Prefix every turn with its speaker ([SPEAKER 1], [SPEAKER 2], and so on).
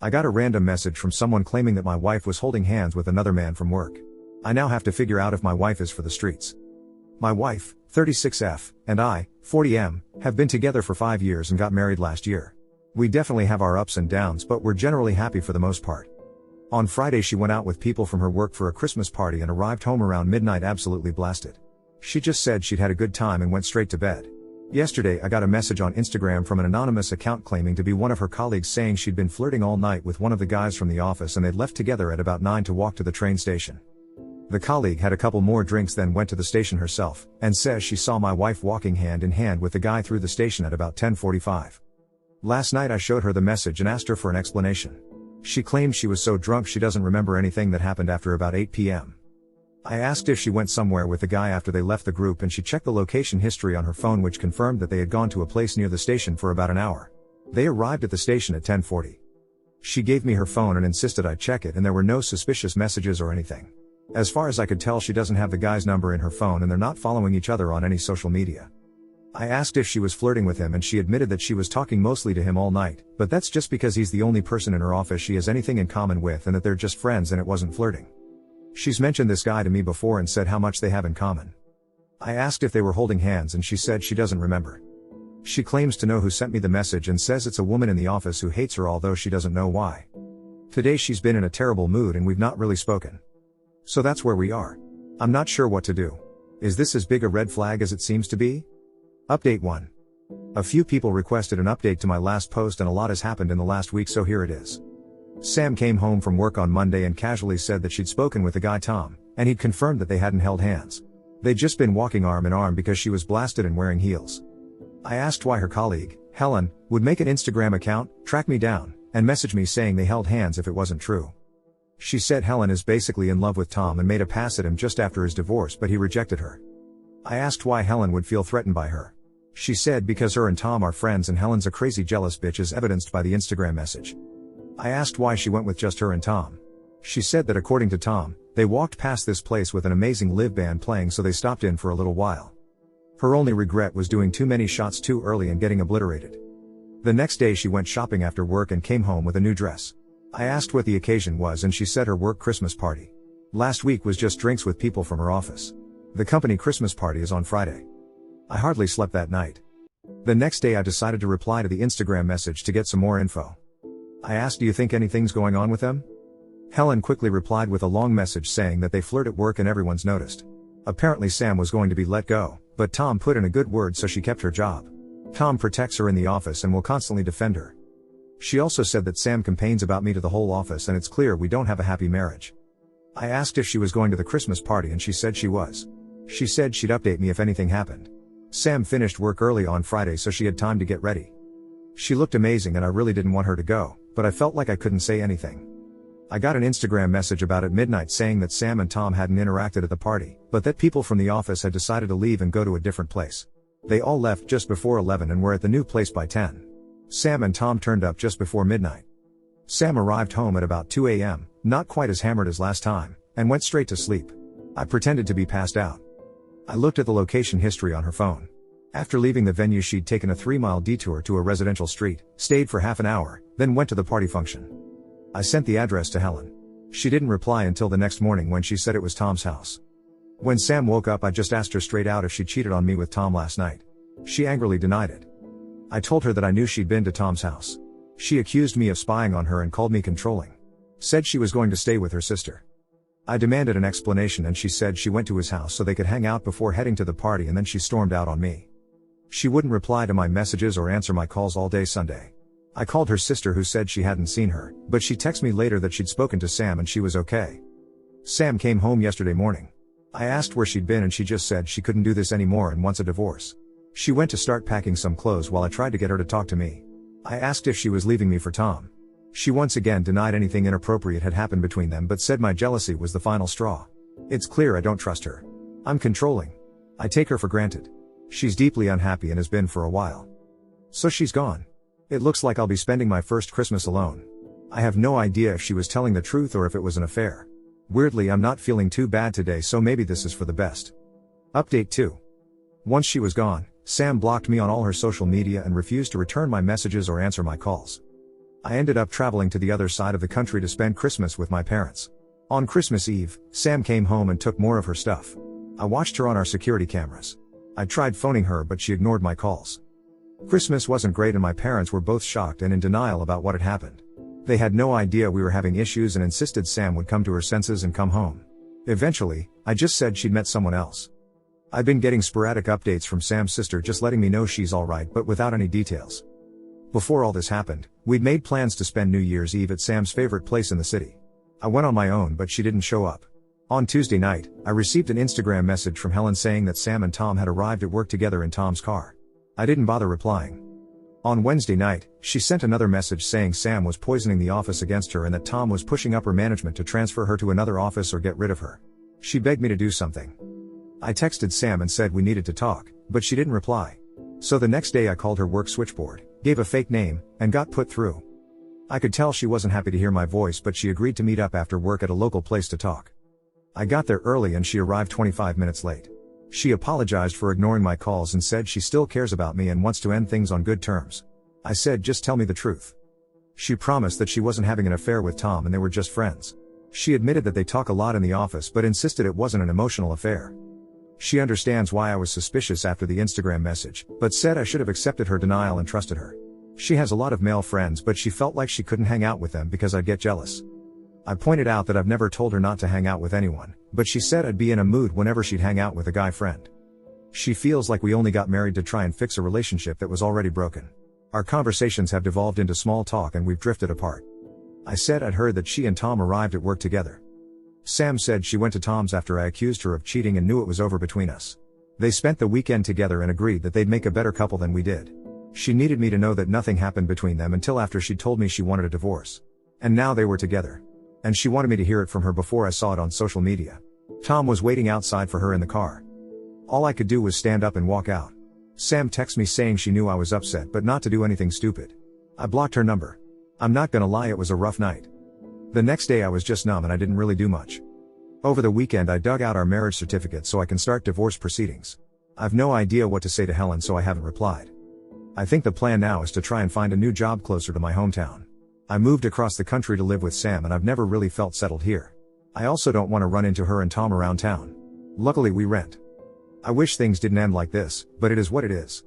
[SPEAKER 1] I got a random message from someone claiming that my wife was holding hands with another man from work. I now have to figure out if my wife is for the streets. My wife, 36F, and I, 40M, have been together for 5 years and got married last year. We definitely have our ups and downs, but we're generally happy for the most part. On Friday she went out with people from her work for a Christmas party and arrived home around midnight absolutely blasted. She just said she'd had a good time and went straight to bed. Yesterday I got a message on Instagram from an anonymous account claiming to be one of her colleagues saying she'd been flirting all night with one of the guys from the office and they'd left together at about 9 to walk to the train station. The colleague had a couple more drinks then went to the station herself, and says she saw my wife walking hand in hand with the guy through the station at about 10:45. Last night I showed her the message and asked her for an explanation. She claimed she was so drunk she doesn't remember anything that happened after about 8 p.m. I asked if she went somewhere with the guy after they left the group and she checked the location history on her phone which confirmed that they had gone to a place near the station for about an hour. They arrived at the station at 10:40. She gave me her phone and insisted I check it and there were no suspicious messages or anything. As far as I could tell she doesn't have the guy's number in her phone and they're not following each other on any social media. I asked if she was flirting with him and she admitted that she was talking mostly to him all night, but that's just because he's the only person in her office she has anything in common with and that they're just friends and it wasn't flirting. She's mentioned this guy to me before and said how much they have in common. I asked if they were holding hands and she said she doesn't remember. She claims to know who sent me the message and says it's a woman in the office who hates her although she doesn't know why. Today she's been in a terrible mood and we've not really spoken. So that's where we are. I'm not sure what to do. Is this as big a red flag as it seems to be? Update 1. A few people requested an update to my last post and a lot has happened in the last week so here it is. Sam came home from work on Monday and casually said that she'd spoken with the guy Tom, and he'd confirmed that they hadn't held hands. They'd just been walking arm in arm because she was blasted and wearing heels. I asked why her colleague, Helen, would make an Instagram account, track me down, and message me saying they held hands if it wasn't true. She said Helen is basically in love with Tom and made a pass at him just after his divorce but he rejected her. I asked why Helen would feel threatened by her. She said because her and Tom are friends and Helen's a crazy jealous bitch as evidenced by the Instagram message. I asked why she went with just her and Tom. She said that according to Tom, they walked past this place with an amazing live band playing so they stopped in for a little while. Her only regret was doing too many shots too early and getting obliterated. The next day she went shopping after work and came home with a new dress. I asked what the occasion was and she said her work Christmas party. Last week was just drinks with people from her office. The company Christmas party is on Friday. I hardly slept that night. The next day I decided to reply to the Instagram message to get some more info. I asked, do you think anything's going on with them? Helen quickly replied with a long message saying that they flirt at work and everyone's noticed. Apparently Sam was going to be let go, but Tom put in a good word so she kept her job. Tom protects her in the office and will constantly defend her. She also said that Sam campaigns about me to the whole office and it's clear we don't have a happy marriage. I asked if she was going to the Christmas party and she said she was. She said she'd update me if anything happened. Sam finished work early on Friday so she had time to get ready. She looked amazing and I really didn't want her to go, but I felt like I couldn't say anything. I got an Instagram message about at midnight saying that Sam and Tom hadn't interacted at the party, but that people from the office had decided to leave and go to a different place. They all left just before 11 and were at the new place by 10. Sam and Tom turned up just before midnight. Sam arrived home at about 2 a.m., not quite as hammered as last time, and went straight to sleep. I pretended to be passed out. I looked at the location history on her phone. After leaving the venue she'd taken a 3-mile detour to a residential street, stayed for half an hour, then went to the party function. I sent the address to Helen. She didn't reply until the next morning when she said it was Tom's house. When Sam woke up I just asked her straight out if she cheated on me with Tom last night. She angrily denied it. I told her that I knew she'd been to Tom's house. She accused me of spying on her and called me controlling. Said she was going to stay with her sister. I demanded an explanation and she said she went to his house so they could hang out before heading to the party and then she stormed out on me. She wouldn't reply to my messages or answer my calls all day Sunday. I called her sister who said she hadn't seen her, but she texted me later that she'd spoken to Sam and she was okay. Sam came home yesterday morning. I asked where she'd been and she just said she couldn't do this anymore and wants a divorce. She went to start packing some clothes while I tried to get her to talk to me. I asked if she was leaving me for Tom. She once again denied anything inappropriate had happened between them but said my jealousy was the final straw. It's clear I don't trust her. I'm controlling. I take her for granted. She's deeply unhappy and has been for a while. So she's gone. It looks like I'll be spending my first Christmas alone. I have no idea if she was telling the truth or if it was an affair. Weirdly, I'm not feeling too bad today, so maybe this is for the best. Update 2. Once she was gone, Sam blocked me on all her social media and refused to return my messages or answer my calls. I ended up traveling to the other side of the country to spend Christmas with my parents. On Christmas Eve, Sam came home and took more of her stuff. I watched her on our security cameras. I tried phoning her but she ignored my calls. Christmas wasn't great and my parents were both shocked and in denial about what had happened. They had no idea we were having issues and insisted Sam would come to her senses and come home. Eventually, I just said she'd met someone else. I've been getting sporadic updates from Sam's sister just letting me know she's alright but without any details. Before all this happened, we'd made plans to spend New Year's Eve at Sam's favorite place in the city. I went on my own but she didn't show up. On Tuesday night, I received an Instagram message from Helen saying that Sam and Tom had arrived at work together in Tom's car. I didn't bother replying. On Wednesday night, she sent another message saying Sam was poisoning the office against her and that Tom was pushing upper management to transfer her to another office or get rid of her. She begged me to do something. I texted Sam and said we needed to talk, but she didn't reply. So the next day I called her work switchboard, gave a fake name, and got put through. I could tell she wasn't happy to hear my voice but she agreed to meet up after work at a local place to talk. I got there early and she arrived 25 minutes late. She apologized for ignoring my calls and said she still cares about me and wants to end things on good terms. I said just tell me the truth. She promised that she wasn't having an affair with Tom and they were just friends. She admitted that they talk a lot in the office but insisted it wasn't an emotional affair. She understands why I was suspicious after the Instagram message, but said I should have accepted her denial and trusted her. She has a lot of male friends but she felt like she couldn't hang out with them because I'd get jealous. I pointed out that I've never told her not to hang out with anyone, but she said I'd be in a mood whenever she'd hang out with a guy friend. She feels like we only got married to try and fix a relationship that was already broken. Our conversations have devolved into small talk and we've drifted apart. I said I'd heard that she and Tom arrived at work together. Sam said she went to Tom's after I accused her of cheating and knew it was over between us. They spent the weekend together and agreed that they'd make a better couple than we did. She needed me to know that nothing happened between them until after she told me she wanted a divorce. And now they were together. And she wanted me to hear it from her before I saw it on social media. Tom was waiting outside for her in the car. All I could do was stand up and walk out. Sam texted me saying she knew I was upset but not to do anything stupid. I blocked her number. I'm not gonna lie, it was a rough night. The next day I was just numb and I didn't really do much. Over the weekend I dug out our marriage certificate so I can start divorce proceedings. I've no idea what to say to Helen so I haven't replied. I think the plan now is to try and find a new job closer to my hometown. I moved across the country to live with Sam and I've never really felt settled here. I also don't want to run into her and Tom around town. Luckily we rent. I wish things didn't end like this, but it is what it is.